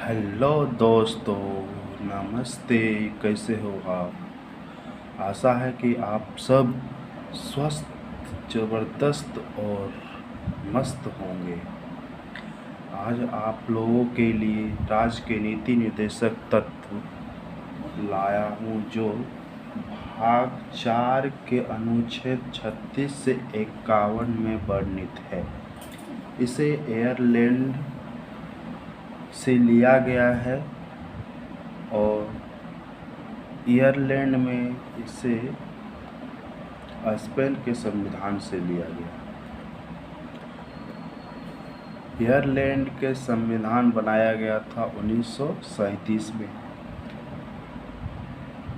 Hello दोस्तों, नमस्ते। कैसे हो आप? आशा है कि आप सब स्वस्थ, ज़बरदस्त और मस्त होंगे। आज आप लोगों के लिए राज्य के नीति निर्देशक तत्व लाया हूँ, जो भाग 4 के अनुच्छेद 36 से 51 में वर्णित है। इसे आयरलैंड से लिया गया है और आयरलैंड में इसे स्पेन के संविधान से लिया गया। आयरलैंड के संविधान बनाया गया था 1937 में।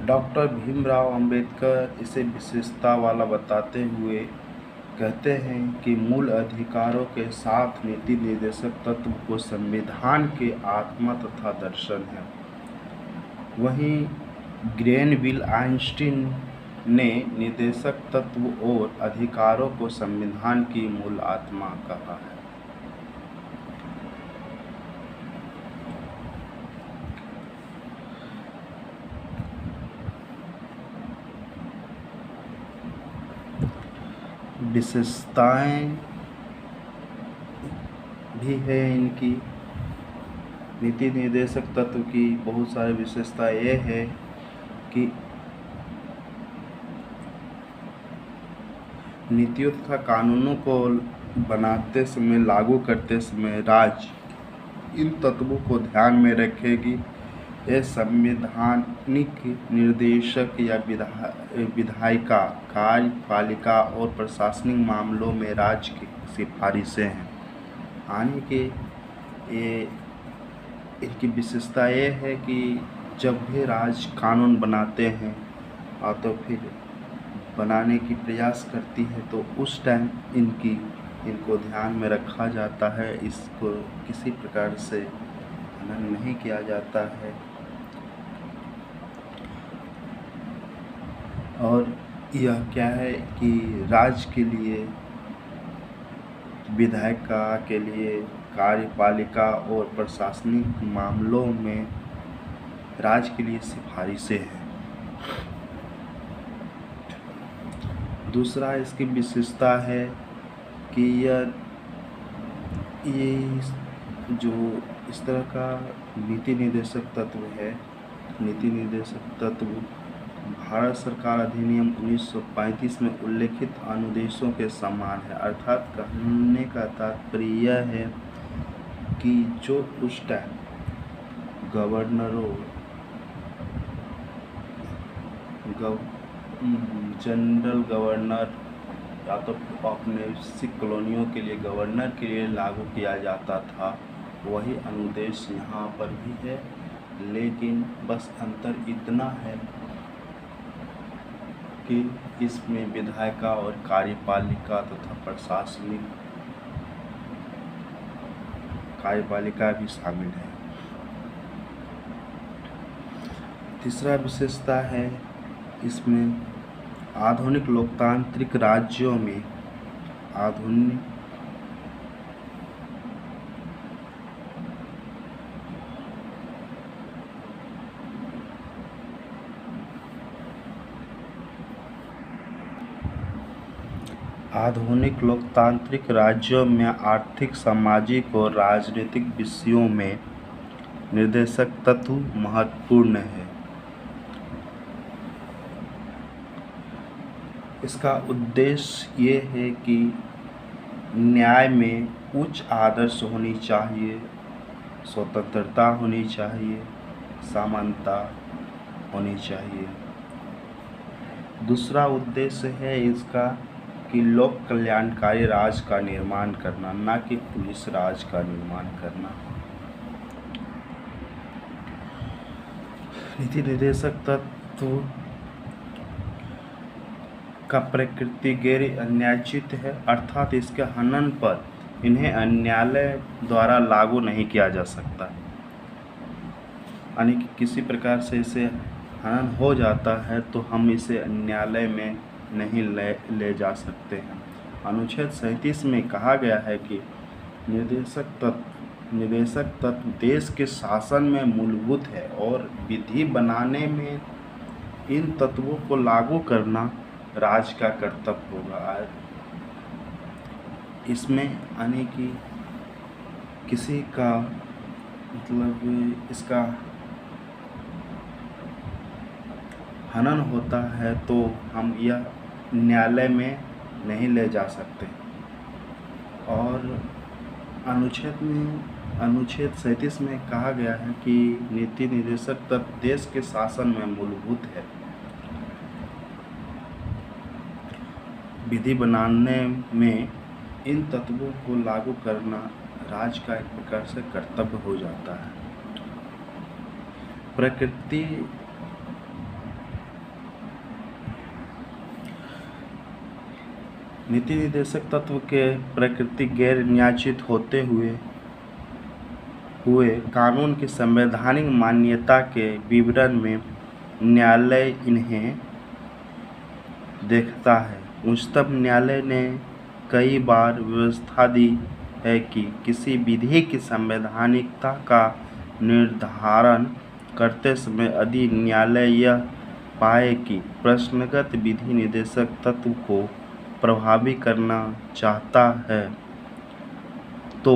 डॉक्टर भीमराव अंबेडकर इसे विशेषता वाला बताते हुए कहते हैं कि मूल अधिकारों के साथ नीति निर्देशक तत्व को संविधान के आत्मा तथा दर्शन है। वहीं ग्रेनविल आइंस्टीन ने निर्देशक तत्व और अधिकारों को संविधान की मूल आत्मा कहा है। विशेषताएं भी है इनकी। नीति निर्देशक तत्व की बहुत सारी विशेषता ये है कि नीतियों तथा कानूनों को बनाते समय, लागू करते समय राज्य इन तत्वों को ध्यान में रखेगी। ये संवैधानिक निर्देशक या विधायिका, कार्यपालिका और प्रशासनिक मामलों में राज्य की सिफारिशें हैं। यानी कि ये इनकी विशेषता ये है कि जब भी राज्य कानून बनाते हैं और तो फिर बनाने की प्रयास करती है, तो उस टाइम इनको ध्यान में रखा जाता है। इसको किसी प्रकार से हनन नहीं किया जाता है। और यह क्या है कि राज्य के लिए, विधायिका के लिए, कार्यपालिका और प्रशासनिक मामलों में राज्य के लिए सिफारिशें हैं। दूसरा इसकी विशेषता है कि ये जो इस तरह का नीति निर्देशक तत्व है, नीति निर्देशक तत्व भारत सरकार अधिनियम 1935 में उल्लेखित अनुदेशों के समान है। अर्थात कहने का तात्पर्य यह है कि जो उस टाइम गवर्नरों, जनरल गवर्नर या तो अपने सिख कॉलोनियों के लिए गवर्नर के लिए लागू किया जाता था, वही अनुदेश यहाँ पर भी है। लेकिन बस अंतर इतना है कि इसमें विधायिका और कार्यपालिका तथा प्रशासनिक कार्यपालिका भी शामिल है। तीसरा विशेषता है इसमें आधुनिक लोकतांत्रिक राज्यों में आधुनिक लोकतांत्रिक राज्यों में आर्थिक, सामाजिक और राजनीतिक विषयों में निर्देशक तत्व महत्वपूर्ण है। इसका उद्देश्य ये है कि न्याय में उच्च आदर्श होनी चाहिए, स्वतंत्रता होनी चाहिए, समानता होनी चाहिए। दूसरा उद्देश्य है इसका कि लोक कल्याणकारी राज का निर्माण करना, न कि पुलिस राज का निर्माण करना। नीति निर्देशक तत्व का प्रकृति गैर अन्यायचित है, अर्थात इसके हनन पर इन्हें न्यायालय द्वारा लागू नहीं किया जा सकता। यानी कि किसी प्रकार से इसे हनन हो जाता है तो हम इसे न्यायालय में नहीं ले जा सकते हैं। अनुच्छेद 37 में कहा गया है कि निर्देशक तत्व निदेशक तत्व देश के शासन में मूलभूत है और विधि बनाने में इन तत्वों को लागू करना राज्य का कर्तव्य होगा। इसमें आने की किसी का मतलब इसका हनन होता है तो हम यह न्यायालय में नहीं ले जा सकते। और अनुच्छेद 37 में कहा गया है कि नीति निदेशक तत्व देश के शासन में मूलभूत है। विधि बनाने में इन तत्वों को लागू करना राज्य का एक प्रकार से कर्तव्य हो जाता है। नीति निदेशक तत्व के प्रकृति गैर न्यायोचित होते हुए कानून की संवैधानिक मान्यता के विवरण में न्यायालय इन्हें देखता है। उच्चतम न्यायालय ने कई बार व्यवस्था दी है कि किसी विधि की संवैधानिकता का निर्धारण करते समय यदि न्यायालय यह पाए कि प्रश्नगत विधि निदेशक तत्व को प्रभावी करना चाहता है तो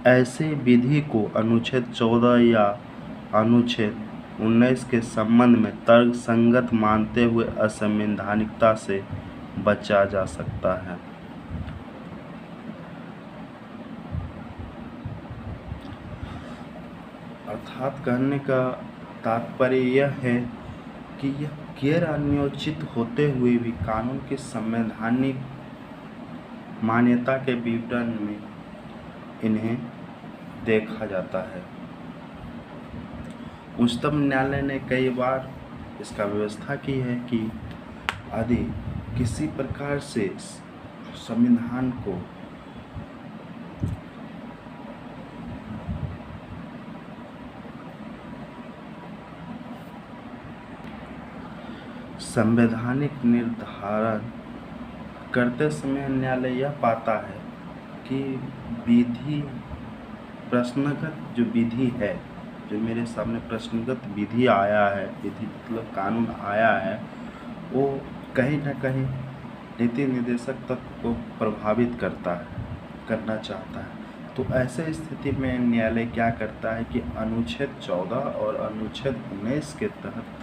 ऐसे विधि को अनुच्छेद 14 या अनुच्छेद 19 के संबंध में तर्कसंगत मानते हुए असंवैधानिकता से बचा जा सकता है। अर्थात कहने का तात्पर्य यह है कि यह गैर अन्योचित होते हुए भी कानून की संवैधानिक मान्यता के विवरण में इन्हें देखा जाता है। उच्चतम न्यायालय ने कई बार इसका व्यवस्था की है कि यदि किसी प्रकार से संविधान को संवैधानिक निर्धारण करते समय न्यायालय यह पाता है कि विधि प्रश्नगत जो विधि है, जो मेरे सामने प्रश्नगत विधि आया है, विधि मतलब कानून आया है, वो कहीं ना कहीं नीति निदेशक तत्व को प्रभावित करना चाहता है। तो ऐसे स्थिति में न्यायालय क्या करता है कि अनुच्छेद 14 और अनुच्छेद 19 के तहत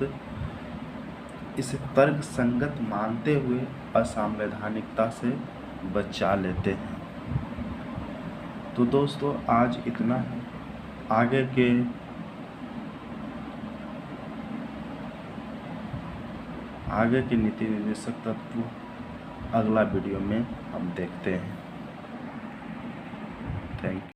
इसे तर्क संगत मानते हुए असंवैधानिकता से बचा लेते हैं। तो दोस्तों आज इतना है। आगे के नीति निदेशक तत्व अगला वीडियो में हम देखते हैं। Thank you.